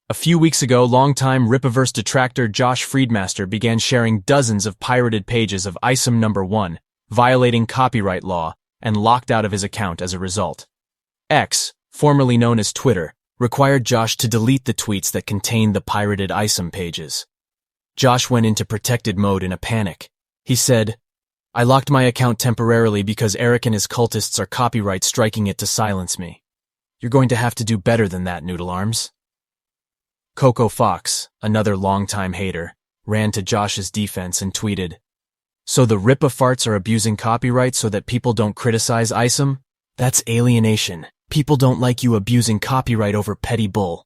A few weeks ago, longtime Rippaverse detractor Josh Friedmaster began sharing dozens of pirated pages of ISOM number 1, violating copyright law, and locked out of his account as a result. X, formerly known as Twitter, required Josh to delete the tweets that contained the pirated ISOM pages. Josh went into protected mode in a panic. He said, "I locked my account temporarily because Eric and his cultists are copyright striking it to silence me. You're going to have to do better than that, Noodle Arms." Coco Fox, another longtime hater, ran to Josh's defense and tweeted, "So the Rippa farts are abusing copyright so that people don't criticize ISOM? That's alienation. People don't like you abusing copyright over petty bull."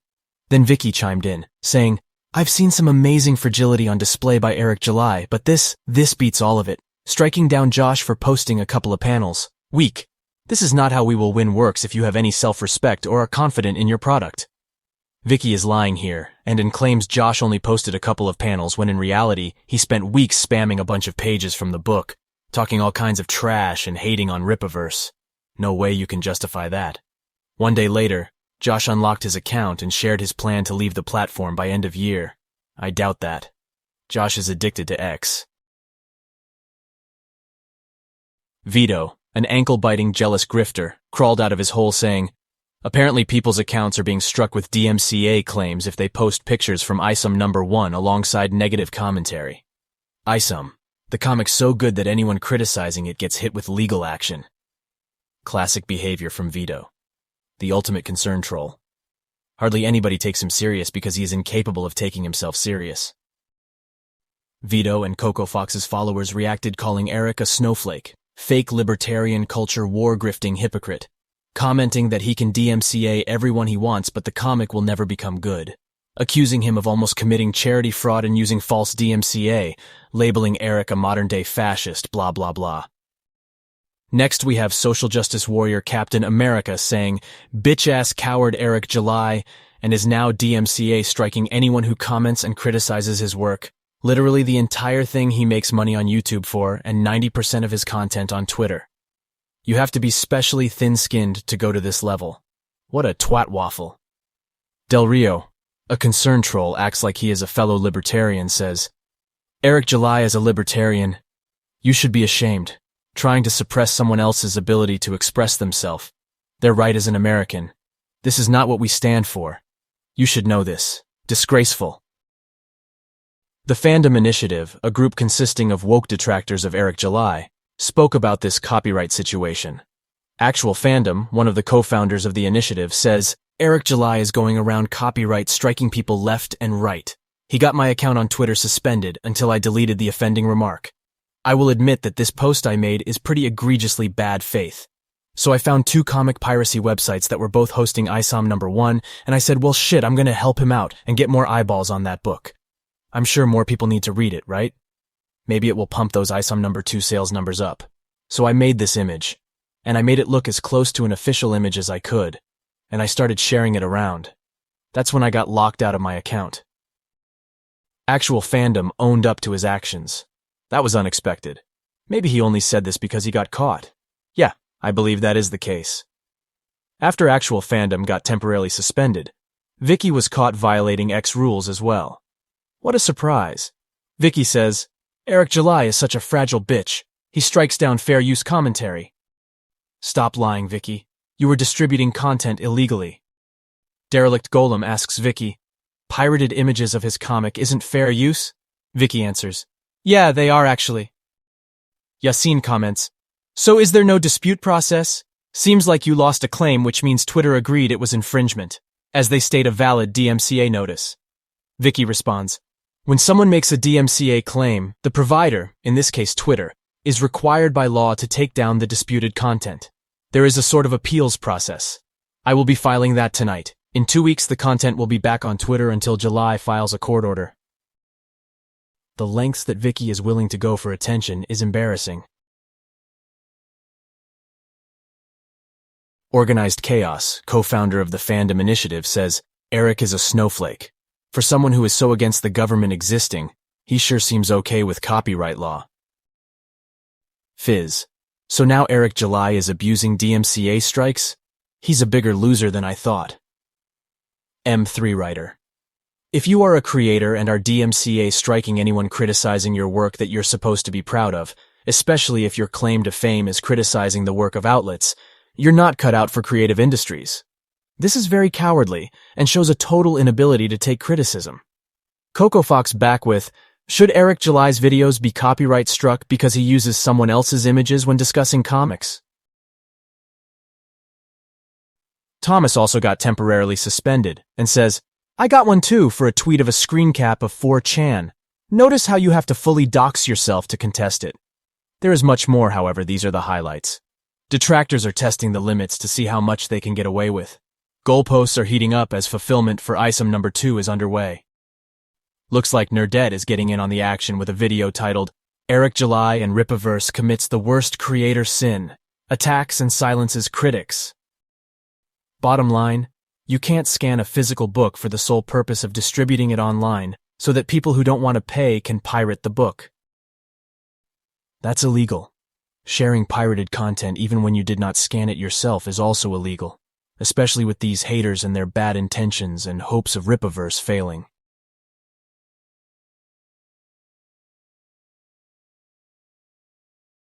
Then Vicky chimed in, saying, "I've seen some amazing fragility on display by Eric July, but this beats all of it," striking down Josh for posting a couple of panels. Weak. This is not how we will win works if you have any self-respect or are confident in your product. Vicky is lying here, and claims Josh only posted a couple of panels when in reality, he spent weeks spamming a bunch of pages from the book, talking all kinds of trash and hating on Rippaverse. No way you can justify that. One day later, Josh unlocked his account and shared his plan to leave the platform by end of year. I doubt that. Josh is addicted to X. Vito, an ankle-biting jealous grifter, crawled out of his hole saying, "Apparently people's accounts are being struck with DMCA claims if they post pictures from ISOM number 1 alongside negative commentary. ISOM, the comic's so good that anyone criticizing it gets hit with legal action." Classic behavior from Vito. The ultimate concern troll. Hardly anybody takes him serious because he is incapable of taking himself serious. Vito and Coco Fox's followers reacted calling Eric a snowflake, fake libertarian culture war-grifting hypocrite, commenting that he can DMCA everyone he wants but the comic will never become good, accusing him of almost committing charity fraud and using false DMCA, labeling Eric a modern-day fascist, blah blah blah. Next we have social justice warrior Captain America saying, "Bitch-ass coward Eric July," and is now DMCA striking anyone who comments and criticizes his work. Literally the entire thing he makes money on YouTube for and 90% of his content on Twitter. You have to be specially thin-skinned to go to this level. What a twat waffle. Del Rio, a concern troll, acts like he is a fellow libertarian, says, "Eric July is a libertarian. You should be ashamed. Trying to suppress someone else's ability to express themselves. Their right as an American. This is not what we stand for. You should know this. Disgraceful." The Fandom Initiative, a group consisting of woke detractors of Eric July, spoke about this copyright situation. Actual Fandom, one of the co-founders of the initiative, says, "Eric July is going around copyright striking people left and right. He got my account on Twitter suspended until I deleted the offending remark. I will admit that this post I made is pretty egregiously bad faith. So I found 2 comic piracy websites that were both hosting ISOM number 1, and I said, well shit, I'm gonna help him out and get more eyeballs on that book. I'm sure more people need to read it, right? Maybe it will pump those ISOM number 2 sales numbers up. So I made this image, and I made it look as close to an official image as I could, and I started sharing it around. That's when I got locked out of my account." Actual Fandom owned up to his actions. That was unexpected. Maybe he only said this because he got caught. Yeah, I believe that is the case. After Actual Fandom got temporarily suspended, Vicky was caught violating X rules as well. What a surprise. Vicky says, "Eric July is such a fragile bitch. He strikes down fair use commentary." Stop lying, Vicky. You were distributing content illegally. Derelict Golem asks Vicky, "Pirated images of his comic isn't fair use?" Vicky answers, "Yeah, they are actually." Yassine comments, "So is there no dispute process? Seems like you lost a claim, which means Twitter agreed it was infringement, as they state a valid DMCA notice." Vicky responds, "When someone makes a DMCA claim, the provider, in this case Twitter, is required by law to take down the disputed content. There is a sort of appeals process. I will be filing that tonight. In 2 weeks, the content will be back on Twitter until July files a court order." The lengths that Vicky is willing to go for attention is embarrassing. Organized Chaos, co-founder of the Fandom Initiative, says, "Eric is a snowflake. For someone who is so against the government existing, he sure seems okay with copyright law." Fizz. So now Eric July is abusing DMCA strikes? He's a bigger loser than I thought. M3 writer. If you are a creator and are DMCA striking anyone criticizing your work that you're supposed to be proud of, especially if your claim to fame is criticizing the work of outlets, you're not cut out for creative industries. This is very cowardly and shows a total inability to take criticism. Coco Fox back with, should Eric July's videos be copyright struck because he uses someone else's images when discussing comics? Thomas also got temporarily suspended and says, I got one too for a tweet of a screen cap of 4chan. Notice how you have to fully dox yourself to contest it. There is much more, however, these are the highlights. Detractors are testing the limits to see how much they can get away with. Goalposts are heating up as fulfillment for ISOM number 2 is underway. Looks like Nerdette is getting in on the action with a video titled, Eric July and Rippaverse commits the worst creator sin, attacks and silences critics. Bottom line, you can't scan a physical book for the sole purpose of distributing it online so that people who don't want to pay can pirate the book. That's illegal. Sharing pirated content even when you did not scan it yourself is also illegal, especially with these haters and their bad intentions and hopes of Rippaverse failing.